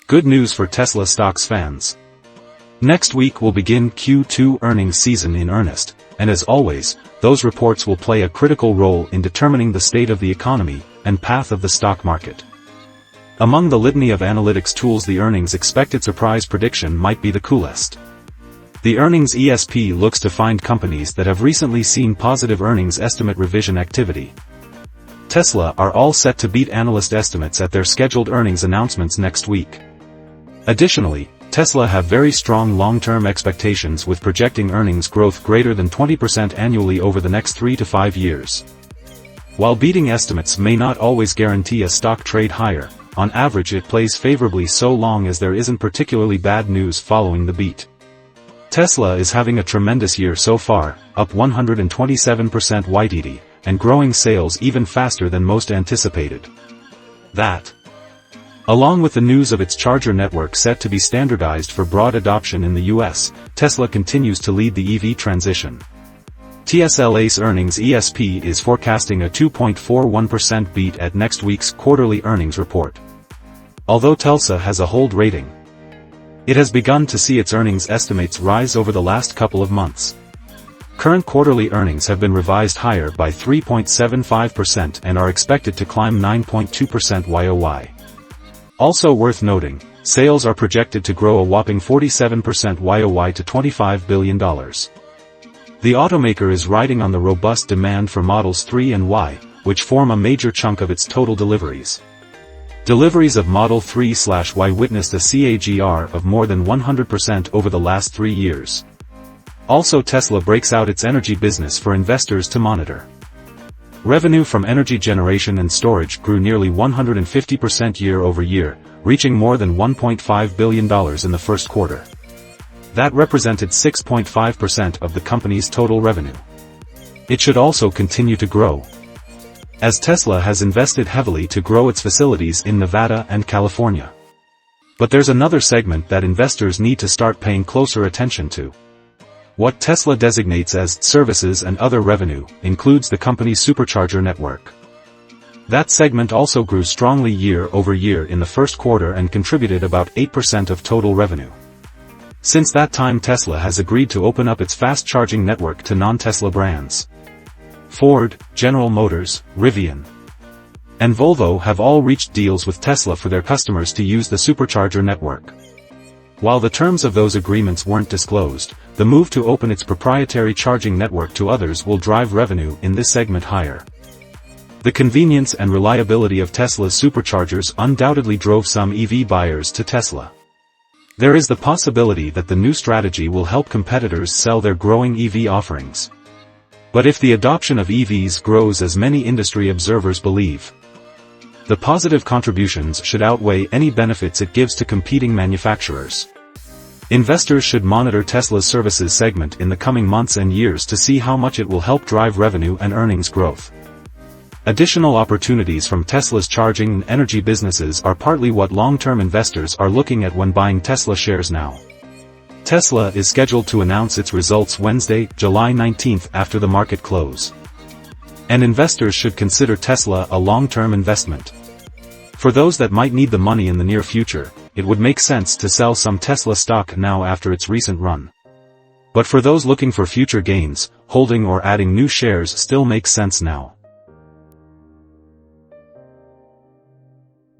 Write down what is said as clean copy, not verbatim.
Good news for Tesla stocks fans. Next week will begin Q2 earnings season in earnest, and as always, those reports will play a critical role in determining the state of the economy and path of the stock market. Among the litany of analytics tools, the earnings expected surprise prediction might be the coolest. The Earnings ESP looks to find companies that have recently seen positive earnings estimate revision activity. Tesla are all set to beat analyst estimates at their scheduled earnings announcements next week. Additionally, Tesla have very strong long-term expectations, with projecting earnings growth greater than 20% annually over the next 3 to 5 years. While beating estimates may not always guarantee a stock trade higher, on average it plays favorably so long as there isn't particularly bad news following the beat. Tesla is having a tremendous year so far, up 127% YTD, and growing sales even faster than most anticipated. That, along with the news of its charger network set to be standardized for broad adoption in the US, Tesla continues to lead the EV transition. TSLA's Earnings ESP is forecasting a 2.41% beat at next week's quarterly earnings report. Although Tesla has a hold rating, it has begun to see its earnings estimates rise over the last couple of months. Current quarterly earnings have been revised higher by 3.75% and are expected to climb 9.2% YOY. Also worth noting, sales are projected to grow a whopping 47% YOY to $25 billion. The automaker is riding on the robust demand for Models 3 and Y, which form a major chunk of its total deliveries. Deliveries of Model 3/Y witnessed a CAGR of more than 100% over the last 3 years. Also, Tesla breaks out its energy business for investors to monitor. Revenue from energy generation and storage grew nearly 150% year-over-year, reaching more than $1.5 billion in the first quarter. That represented 6.5% of the company's total revenue. It should also continue to grow, as Tesla has invested heavily to grow its facilities in Nevada and California. But there's another segment that investors need to start paying closer attention to. What Tesla designates as services and other revenue includes the company's supercharger network. That segment also grew strongly year-over-year in the first quarter and contributed about 8% of total revenue. Since that time, Tesla has agreed to open up its fast-charging network to non-Tesla brands. Ford, General Motors, Rivian, and Volvo have all reached deals with Tesla for their customers to use the supercharger network. While the terms of those agreements weren't disclosed, the move to open its proprietary charging network to others will drive revenue in this segment higher. The convenience and reliability of Tesla's superchargers undoubtedly drove some EV buyers to Tesla. There is the possibility that the new strategy will help competitors sell their growing EV offerings. But if the adoption of EVs grows as many industry observers believe, the positive contributions should outweigh any benefits it gives to competing manufacturers. Investors should monitor Tesla's services segment in the coming months and years to see how much it will help drive revenue and earnings growth. Additional opportunities from Tesla's charging and energy businesses are partly what long-term investors are looking at when buying Tesla shares now. Tesla is scheduled to announce its results Wednesday, July 19th after the market close. And investors should consider Tesla a long-term investment. For those that might need the money in the near future, it would make sense to sell some Tesla stock now after its recent run. But for those looking for future gains, holding or adding new shares still makes sense now.